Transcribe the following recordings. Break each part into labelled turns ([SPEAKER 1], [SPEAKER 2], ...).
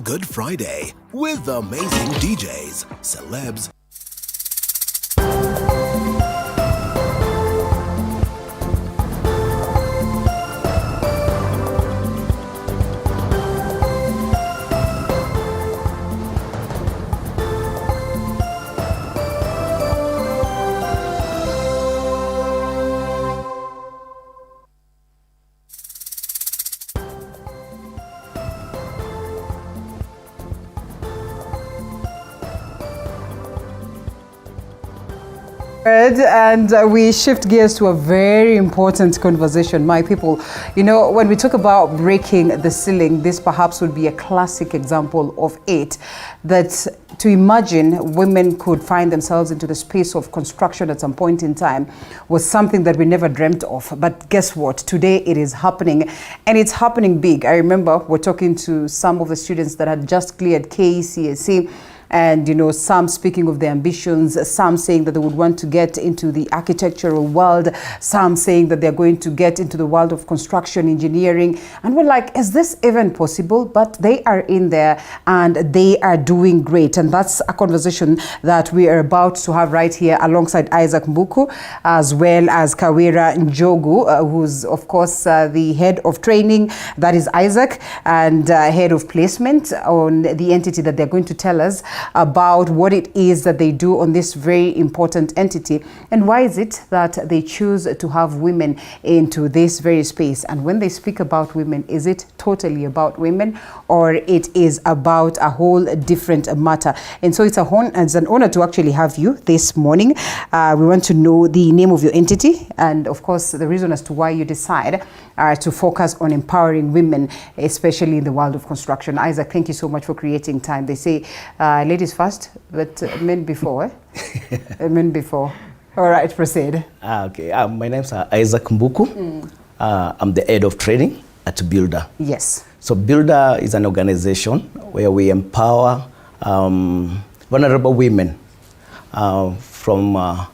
[SPEAKER 1] Feel Good Friday with amazing DJs, celebs,
[SPEAKER 2] And we shift gears to a very important conversation, my people. You know, when we talk about breaking the ceiling, this perhaps would be a classic example of it. That to imagine women could find themselves into the space of construction at some point in time was something that we never dreamt of. But guess what? Today it is happening, and it's happening big. I remember we're talking to some of the students that had just cleared KCSE. And, you know, some speaking of their ambitions, some saying that they would want to get into the architectural world, some saying that they're going to get into the world of construction engineering. And we're like, is this even possible? But they are in there and they are doing great. And that's a conversation that we are about to have right here alongside Isaac Mbuku, as well as Kawira Njogu, who's, of course, the head of training. That is Isaac, and head of placement on the entity that they're going to tell us about what it is that they do on this very important entity, and why is it that they choose to have women into this very space. And when they speak about women, is it totally about women, or it is about a whole different matter? And so it's an honor to actually have you this morning. We want to know the name of your entity, and of course the reason as to why you decide to focus on empowering women, especially in the world of construction. Isaac, thank you so much for creating time. They say ladies first, but men before. Men before. All right, proceed.
[SPEAKER 3] Okay, my name is Isaac Mbuku. I'm the head of training at Builder.
[SPEAKER 2] Yes.
[SPEAKER 3] So Builder is an organization where we empower vulnerable women from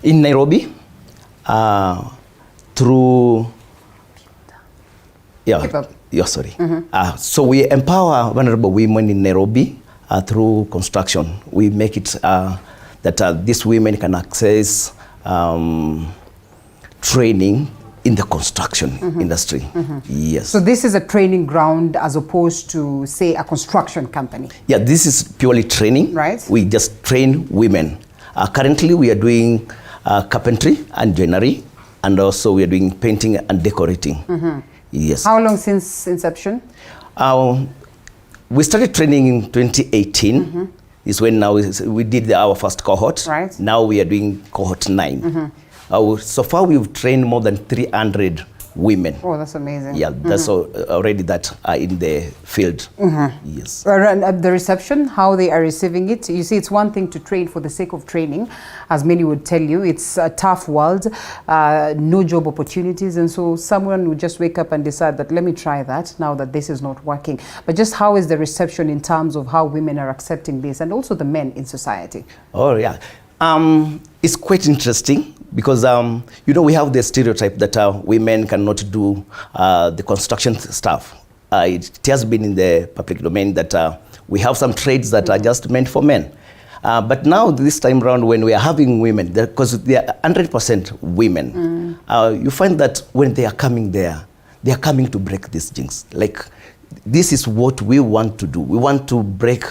[SPEAKER 3] in Nairobi through so we empower vulnerable women in Nairobi through construction. We make it that these women can access training in the construction industry. Yes.
[SPEAKER 2] So this is a training ground as opposed to, say, a construction company?
[SPEAKER 3] Yeah, this is purely training.
[SPEAKER 2] Right.
[SPEAKER 3] We just train women. Currently we are doing carpentry and joinery, and also we are doing painting and decorating. Yes.
[SPEAKER 2] How long since inception?
[SPEAKER 3] We started training in 2018. Is when now we did our first cohort.
[SPEAKER 2] Right.
[SPEAKER 3] Now we are doing cohort 9. So far we've trained more than 300 women.
[SPEAKER 2] Oh, that's amazing.
[SPEAKER 3] Yeah, that's already that are in the field. Yes.
[SPEAKER 2] And the reception, how they are receiving it. You see, it's one thing to train for the sake of training, as many would tell you. It's a tough world, no job opportunities, and so someone would just wake up and decide that let me try that now that this is not working. But just how is the reception in terms of how women are accepting this, and also the men in society?
[SPEAKER 3] Oh yeah, it's quite interesting. Because, you know, we have the stereotype that women cannot do the construction stuff. It has been in the public domain that we have some trades that are just meant for men. But now, this time around, when we are having women, because they are 100% women, you find that when they are coming there, they are coming to break these things. Like, this is what we want to do. We want to break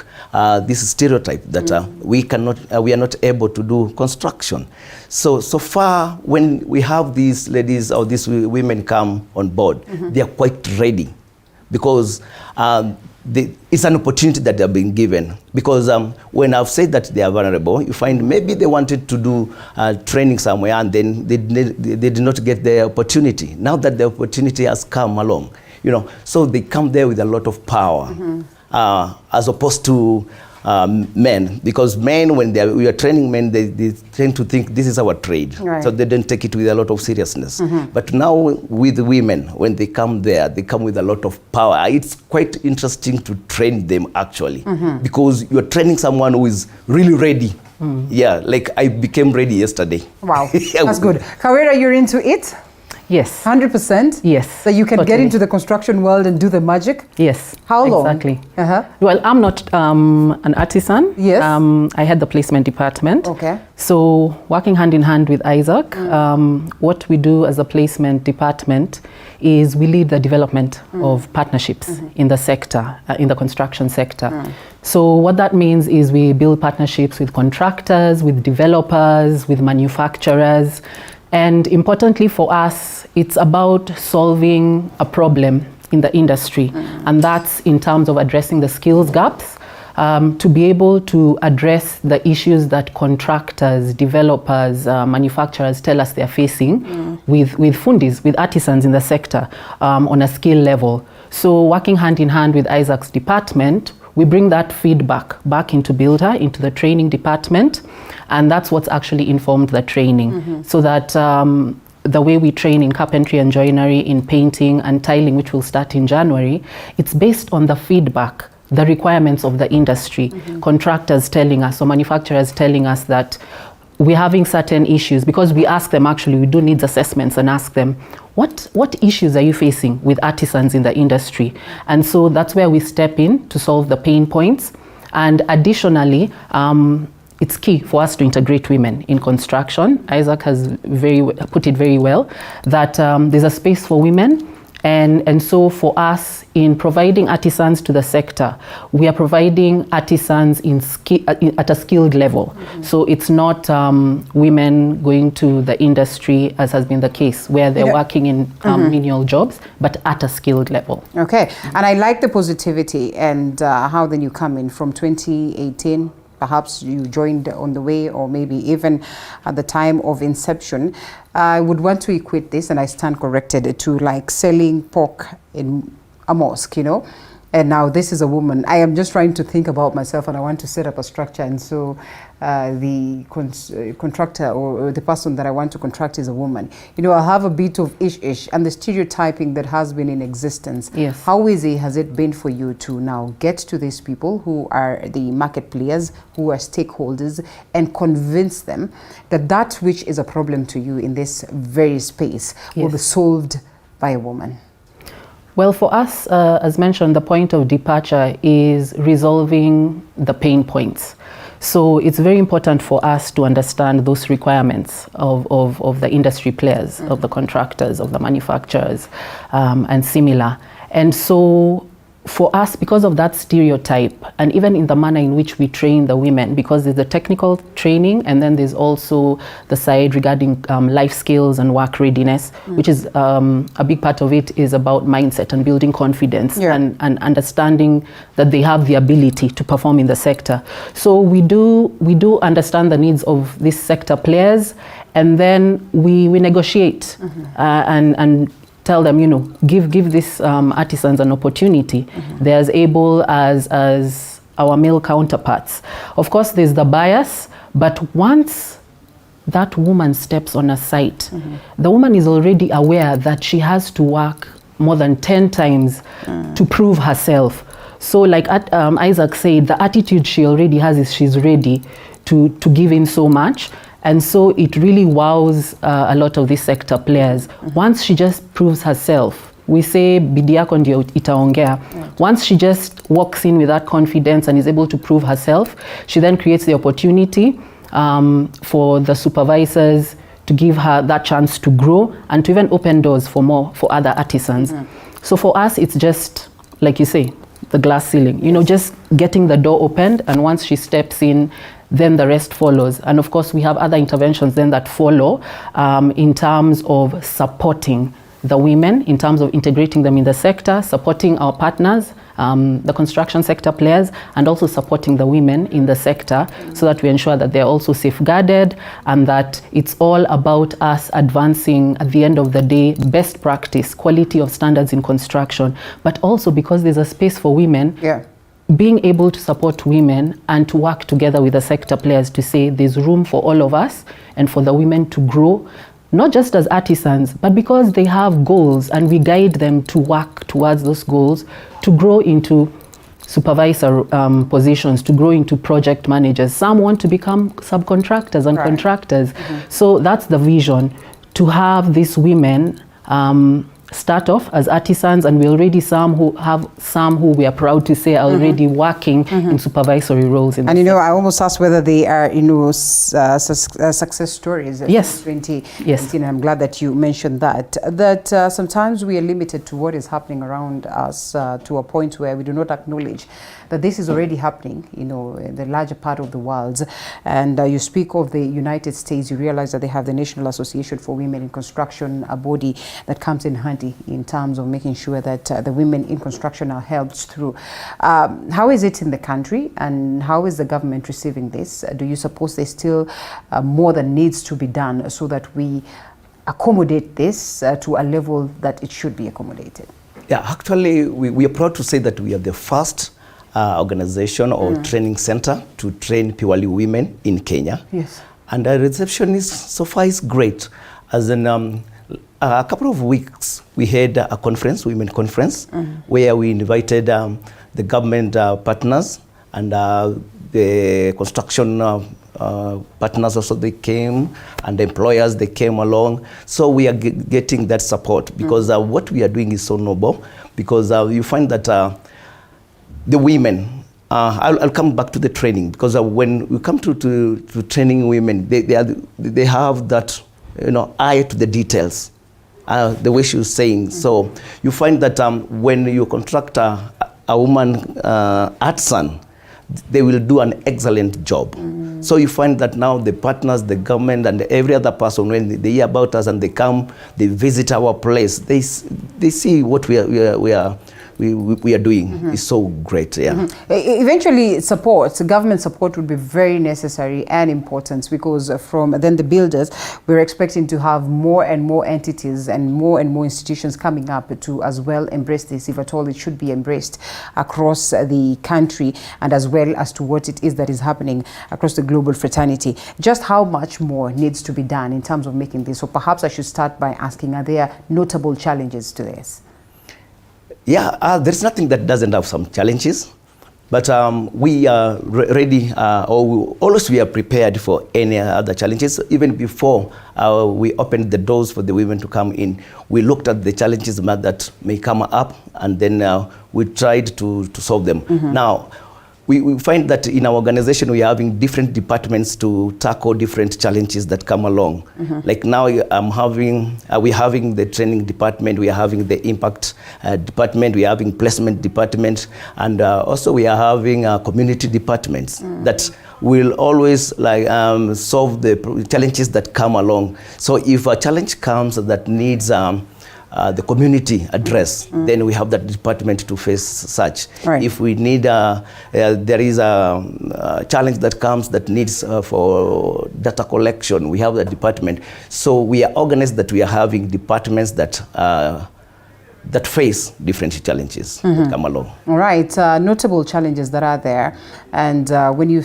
[SPEAKER 3] this stereotype that we are not able to do construction. So far, when we have these ladies or these women come on board, they are quite ready, because it's an opportunity that they are being given. Because when I've said that they are vulnerable, you find maybe they wanted to do training somewhere and then they did not get the opportunity. Now that the opportunity has come along, you know, so they come there with a lot of power, as opposed to men. Because men, when we are training men, they tend to think this is our trade. Right. So they don't take it with a lot of seriousness. But now with women, when they come there, they come with a lot of power. It's quite interesting to train them, actually, because you're training someone who is really ready. Yeah, like I became ready yesterday.
[SPEAKER 2] Wow, that's good. Kawira, you're into it?
[SPEAKER 4] Yes.
[SPEAKER 2] 100%?
[SPEAKER 4] Yes.
[SPEAKER 2] So you can get
[SPEAKER 4] totally.
[SPEAKER 2] into the construction world and do the magic?
[SPEAKER 4] Yes.
[SPEAKER 2] How long?
[SPEAKER 4] Exactly.
[SPEAKER 2] Uh-huh.
[SPEAKER 4] Well, I'm not an artisan.
[SPEAKER 2] Yes.
[SPEAKER 4] I had the placement department.
[SPEAKER 2] Okay.
[SPEAKER 4] So working hand in hand with Isaac, what we do as a placement department is we lead the development of partnerships in the sector, in the construction sector. So what that means is we build partnerships with contractors, with developers, with manufacturers. And importantly for us, it's about solving a problem in the industry. And that's in terms of addressing the skills gaps, to be able to address the issues that contractors, developers, manufacturers tell us they're facing with fundis, with artisans in the sector on a skill level. So working hand in hand with Isaac's department, we bring that feedback back into Builder, into the training department, and that's what's actually informed the training. So that the way we train in carpentry and joinery, in painting and tiling, which will start in January, it's based on the feedback, the requirements of the industry, contractors telling us, or manufacturers telling us that we're having certain issues, because we ask them, actually, we do needs assessments and ask them, what issues are you facing with artisans in the industry? And so that's where we step in to solve the pain points. And additionally, it's key for us to integrate women in construction. Isaac has put it very well, that there's a space for women. And so for us, in providing artisans to the sector, we are providing artisans at a skilled level. So it's not women going to the industry, as has been the case, where they're working in menial jobs, but at a skilled level.
[SPEAKER 2] Okay, and I like the positivity and how then you come in from 2018. Perhaps you joined on the way, or maybe even at the time of inception. I would want to equate this, and I stand corrected, to like selling pork in a mosque, you know. And now this is a woman. I am just trying to think about myself, and I want to set up a structure. And so the contractor or the person that I want to contract is a woman. You know, I have a bit of ish and the stereotyping that has been in existence.
[SPEAKER 4] Yes.
[SPEAKER 2] How easy has it been for you to now get to these people who are the market players, who are stakeholders, and convince them that that which is a problem to you in this very space will be solved by a woman?
[SPEAKER 4] Well, for us, as mentioned, the point of departure is resolving the pain points. So it's very important for us to understand those requirements of the industry players, of the contractors, of the manufacturers, and similar. And so for us, because of that stereotype, and even in the manner in which we train the women, because there's the technical training, and then there's also the side regarding life skills and work readiness, which is a big part of it is about mindset and building confidence and understanding that they have the ability to perform in the sector. So we do understand the needs of these sector players, and then we negotiate and tell them, you know, give these artisans an opportunity. They're as able as our male counterparts. Of course, there's the bias, but once that woman steps on a site, the woman is already aware that she has to work more than 10 times to prove herself. So like Isaac said, the attitude she already has is she's ready to give in so much. And so it really wows a lot of these sector players. Once she just proves herself, we say bidii yako ndio itaongea. Once she just walks in with that confidence and is able to prove herself, she then creates the opportunity for the supervisors to give her that chance to grow and to even open doors for other artisans. So for us, it's just, like you say, the glass ceiling, you know, just getting the door opened, and once she steps in, then the rest follows. And of course, we have other interventions then that follow in terms of supporting the women, in terms of integrating them in the sector, supporting our partners, the construction sector players, and also supporting the women in the sector, so that we ensure that they're also safeguarded, and that it's all about us advancing, at the end of the day, best practice, quality of standards in construction, but also because there's a space for women, being able to support women and to work together with the sector players to say there's room for all of us and for the women to grow, not just as artisans, but because they have goals and we guide them to work towards those goals, to grow into supervisor positions, to grow into project managers. Some want to become subcontractors and contractors. So that's the vision, to have these women start off as artisans, and we already have some who we are proud to say are already working in supervisory roles.
[SPEAKER 2] And I almost asked whether they are success stories.
[SPEAKER 4] Yes.
[SPEAKER 2] 2019.
[SPEAKER 4] Yes.
[SPEAKER 2] I'm glad that you mentioned that. That sometimes we are limited to what is happening around us to a point where we do not acknowledge that this is already happening, in the larger part of the world. And you speak of the United States, you realize that they have the National Association for Women in Construction, a body that comes in handy in terms of making sure that the women in construction are helped through. How is it in the country, and how is the government receiving this? Do you suppose there's still more that needs to be done so that we accommodate this to a level that it should be accommodated?
[SPEAKER 3] Yeah, actually, we are proud to say that we are the first organization or training center to train purely women in Kenya.
[SPEAKER 2] Yes.
[SPEAKER 3] And the reception is so far is great. As in a couple of weeks, we had a conference, women conference, where we invited the government partners and the construction partners also, they came, and the employers, they came along. So we are getting that support, because what we are doing is so noble, because you find that the women, I'll come back to the training, because when we come to training women, they have that eye to the details, the way she was saying. So you find that when you contract a woman artisan, they will do an excellent job. So you find that now the partners, the government, and every other person, when they hear about us and they come, they visit our place, they see what we are doing is so great. Yeah.
[SPEAKER 2] Eventually, government support would be very necessary and important, because from then the builders, we're expecting to have more and more entities and more institutions coming up to as well embrace this, if at all it should be embraced across the country, and as well as to what it is that is happening across the global fraternity. Just how much more needs to be done in terms of making this? So perhaps I should start by asking, are there notable challenges to this?
[SPEAKER 3] Yeah, there's nothing that doesn't have some challenges, but we are ready, always we are prepared for any other challenges. Even before we opened the doors for the women to come in, we looked at the challenges that may come up, and then we tried to solve them. Now, we find that in our organization we are having different departments to tackle different challenges that come along. Like now we're having the training department, we are having the impact department, we are having placement department, and also we are having community departments that will always solve the challenges that come along. So if a challenge comes that needs the community address, then we have that department to face such.
[SPEAKER 2] Right.
[SPEAKER 3] If we need, there is a challenge that comes that needs for data collection, we have that department. So we are organized that we are having departments that face different challenges that come along.
[SPEAKER 2] All right, notable challenges that are there, and when you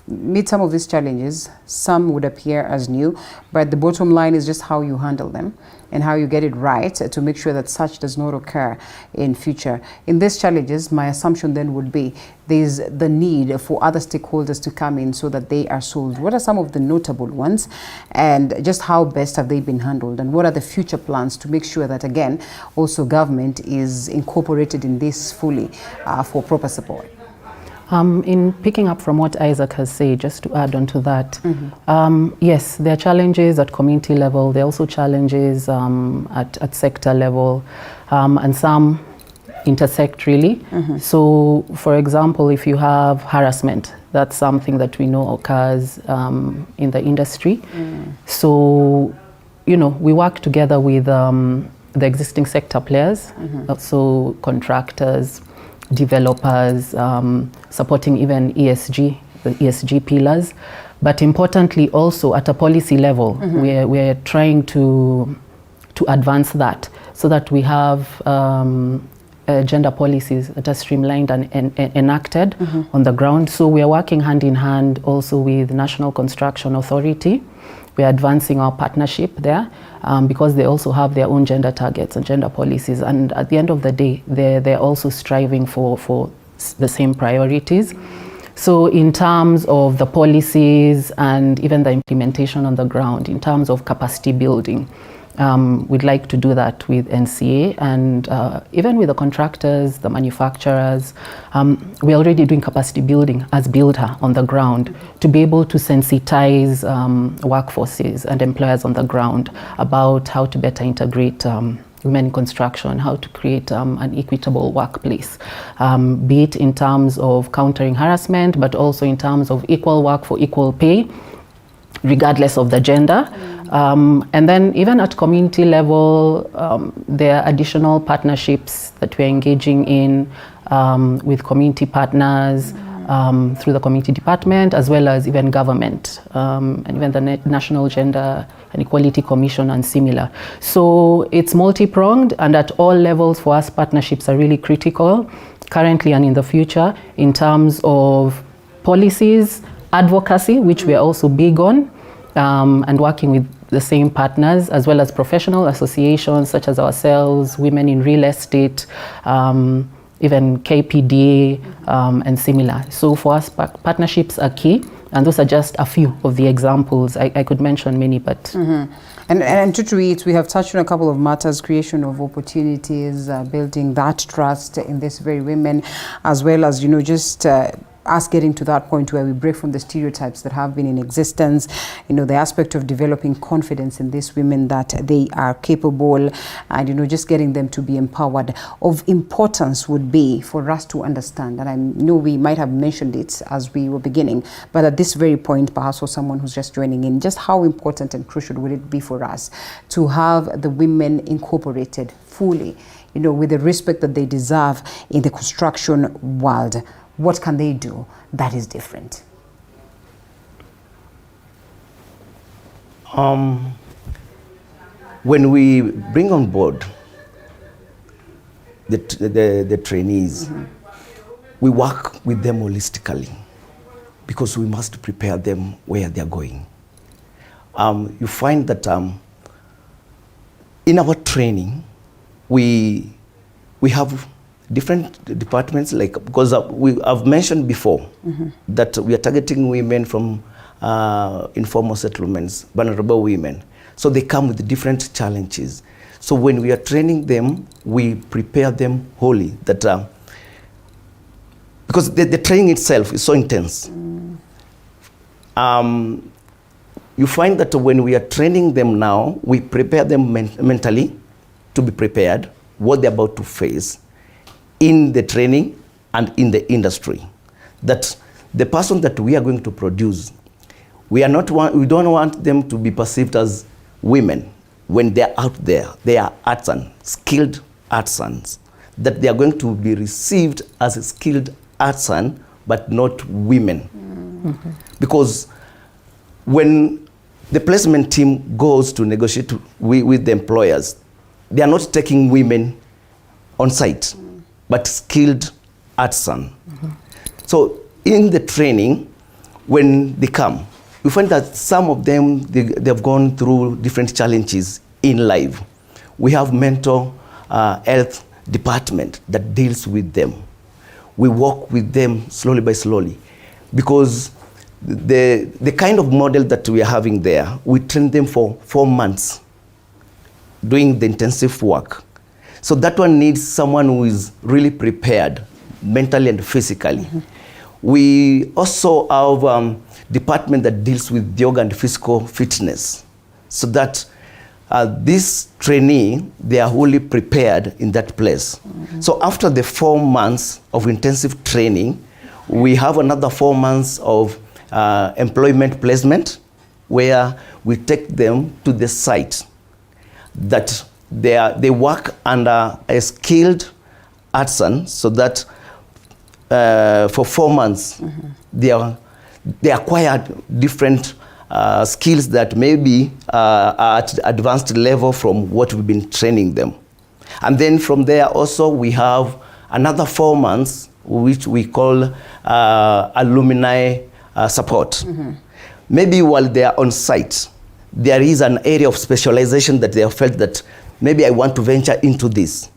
[SPEAKER 2] meet some of these challenges, some would appear as new, but the bottom line is just how you handle them and how you get it right to make sure that such does not occur in future. In these challenges, my assumption then would be there's the need for other stakeholders to come in so that they are solved. What are some of the notable ones, and just how best have they been handled, and what are the future plans to make sure that, again, also government is incorporated in this fully for proper support?
[SPEAKER 4] In picking up from what Isaac has said, just to add on to that, yes, there are challenges at community level, there are also challenges at sector level, and some intersect really. So, for example, if you have harassment, that's something that we know occurs in the industry. So, we work together with the existing sector players, also contractors, developers, supporting even ESG, the ESG pillars. But importantly also at a policy level, we're trying to advance that so that we have gender policies that are streamlined and enacted on the ground. So we are working hand in hand also with the National Construction Authority. We are advancing our partnership there because they also have their own gender targets and gender policies. And at the end of the day, they're also striving for the same priorities. So in terms of the policies and even the implementation on the ground, in terms of capacity building, We'd like to do that with NCA and even with the contractors, the manufacturers. We're already doing capacity building as builder on the ground to be able to sensitize workforces and employers on the ground about how to better integrate women in construction, how to create an equitable workplace, be it in terms of countering harassment, but also in terms of equal work for equal pay, regardless of the gender. And then even at community level, there are additional partnerships that we're engaging in with community partners, through the community department, as well as even government, and even the National Gender and Equality Commission and similar. So it's multi-pronged, and at all levels for us, partnerships are really critical, currently and in the future, in terms of policies, advocacy, which we are also big on, and working with the same partners, as well as professional associations such as ourselves, Women in Real Estate, even KPDA, and similar. So for us, partnerships are key, and those are just a few of the examples. I could mention many, but...
[SPEAKER 2] Mm-hmm. And to read, we have touched on a couple of matters: creation of opportunities, building that trust in these very women, as well as, just us getting to that point where we break from the stereotypes that have been in existence, the aspect of developing confidence in these women that they are capable, and, just getting them to be empowered. Of importance would be for us to understand, and I know we might have mentioned it as we were beginning, but at this very point, perhaps for someone who's just joining in, just how important and crucial would it be for us to have the women incorporated fully, with the respect that they deserve in the construction world? What can they do that is different?
[SPEAKER 3] When we bring on board the trainees, we work with them holistically, because we must prepare them where they're going. You find that in our training, we have different departments, because I've mentioned before that we are targeting women from informal settlements, vulnerable women. So they come with different challenges. So when we are training them, we prepare them wholly, that because the training itself is so intense. You find that when we are training them now, we prepare them mentally to be prepared, what they're about to face in the training and in the industry. That the person that we are going to produce, we don't want them to be perceived as women when they're out there. They are artisans, skilled artisans, that they are going to be received as a skilled artisan, but not women. Because when the placement team goes to negotiate with the employers, they are not taking women on site, but skilled artisan. So in the training, when they come, we find that some of them, they have gone through different challenges in life. We have mental health department that deals with them. We work with them slowly by slowly, because the kind of model that we are having there, we train them for 4 months doing the intensive work. So that one needs someone who is really prepared mentally and physically. We also have department that deals with yoga and physical fitness, so that this trainee, they are wholly prepared in that place. So after the 4 months of intensive training, we have another 4 months of employment placement, where we take them to the site that they work under a skilled artisan, so that for 4 months they acquire different skills that maybe are at advanced level from what we've been training them. And then from there also we have another 4 months, which we call alumni support. Maybe while they are on site, there is an area of specialization that they have felt that maybe I want to venture into this.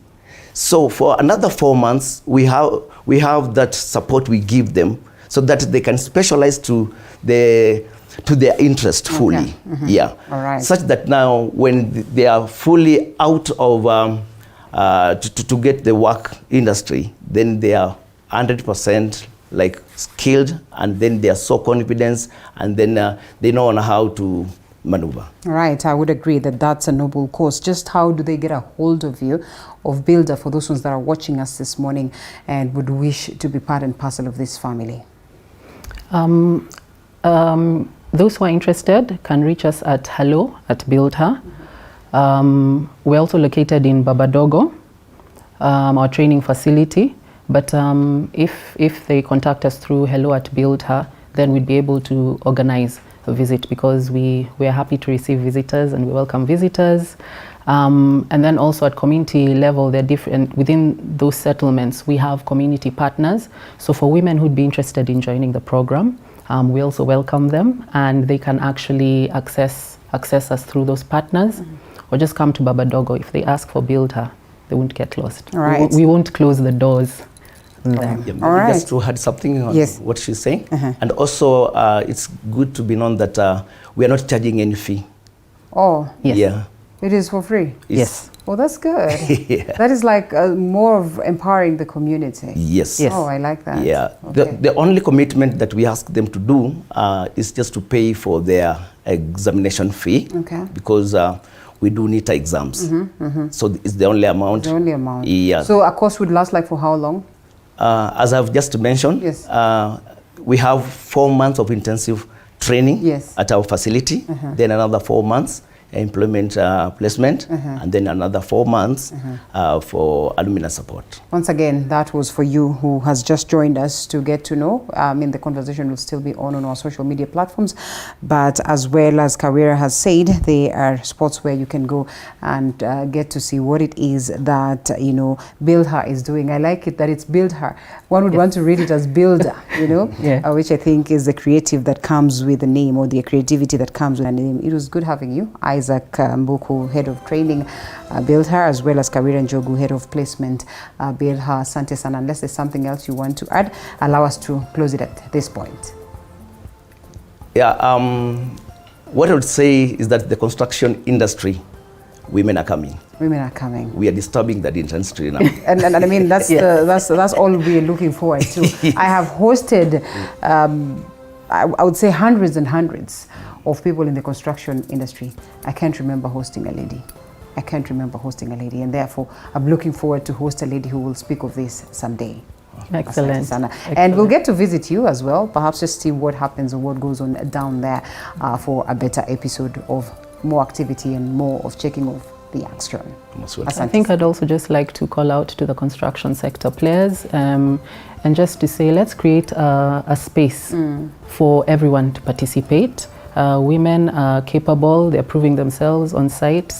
[SPEAKER 3] So for another 4 months, we have that support we give them, so that they can specialize to the to their interest fully.
[SPEAKER 2] Okay. Mm-hmm.
[SPEAKER 3] Yeah.
[SPEAKER 2] All right.
[SPEAKER 3] Such that now when they are fully out of to get the work industry, then they are 100% like skilled, and then they are so confident, and then they know on how to maneuver.
[SPEAKER 2] Right, I would agree that that's a noble cause. Just how do they get a hold of you, of Builder, for those ones that are watching us this morning and would wish to be part and parcel of this family?
[SPEAKER 4] Those who are interested can reach us at hello@buildher. We're also located in Babadogo, our training facility. But if they contact us through hello@buildher, then we'd be able to organize a visit, because we are happy to receive visitors and we welcome visitors. And then also at community level, they're different. Within those settlements, we have community partners. So for women who'd be interested in joining the program, we also welcome them, and they can actually access us through those partners, or just come to Babadogo. If they ask for Builder, they won't get lost.
[SPEAKER 2] All right.
[SPEAKER 4] We won't close the doors.
[SPEAKER 3] Yeah,
[SPEAKER 2] all right.
[SPEAKER 3] Just to add something on
[SPEAKER 2] Yes.
[SPEAKER 3] what she's saying. And also, it's good to be known that we are not charging any fee.
[SPEAKER 2] Oh,
[SPEAKER 4] Yes.
[SPEAKER 3] Yeah.
[SPEAKER 2] it is for free?
[SPEAKER 4] Yes.
[SPEAKER 2] Oh, that's good.
[SPEAKER 3] Yeah.
[SPEAKER 2] That is like more of empowering the community.
[SPEAKER 3] Yes.
[SPEAKER 4] Yes.
[SPEAKER 2] Oh, I like that.
[SPEAKER 3] Yeah.
[SPEAKER 2] Okay.
[SPEAKER 3] The only commitment that we ask them to do is just to pay for their examination fee.
[SPEAKER 2] Okay.
[SPEAKER 3] Because we do NITA exams. So it's the only amount.
[SPEAKER 2] The only amount.
[SPEAKER 3] Yeah.
[SPEAKER 2] So a course would last like for how long?
[SPEAKER 3] As I've just mentioned,
[SPEAKER 2] Yes.
[SPEAKER 3] we have 4 months of intensive training
[SPEAKER 2] Yes.
[SPEAKER 3] at our facility, then another 4 months employment placement, and then another 4 months for admin support.
[SPEAKER 2] Once again, that was for you who has just joined us to get to know. The conversation will still be on our social media platforms, but as well as Kawira has said, there are spots where you can go and get to see what it is that, Builder is doing. I like it that it's Builder. One would want to read it as Builder,
[SPEAKER 4] Yeah.
[SPEAKER 2] which I think is the creative that comes with the name, or the creativity that comes with the name. It was good having you, Isaac Mbuku, Head of Training, Builder, as well as Kawira Njogu, Head of Placement, Builder. Asante sana. Unless there's something else you want to add, allow us to close it at this point.
[SPEAKER 3] Yeah, what I would say is that the construction industry, women are coming.
[SPEAKER 2] Women are coming.
[SPEAKER 3] We are disturbing that industry now.
[SPEAKER 2] And I mean, that's
[SPEAKER 4] Yes.
[SPEAKER 2] that's all we're looking forward to. I have hosted, I would say, hundreds and hundreds of people in the construction industry. I can't remember hosting a lady. I can't remember hosting a lady, and therefore I'm looking forward to host a lady who will speak of this someday.
[SPEAKER 4] Excellent.
[SPEAKER 2] Asante sana. And we'll get to visit you as well, perhaps just see what happens or what goes on down there for a better episode of more activity and more of checking off the action.
[SPEAKER 3] Most welcome.
[SPEAKER 4] I think I'd also just like to call out to the construction sector players, and just to say, let's create a space for everyone to participate. Women are capable, they're proving themselves on site.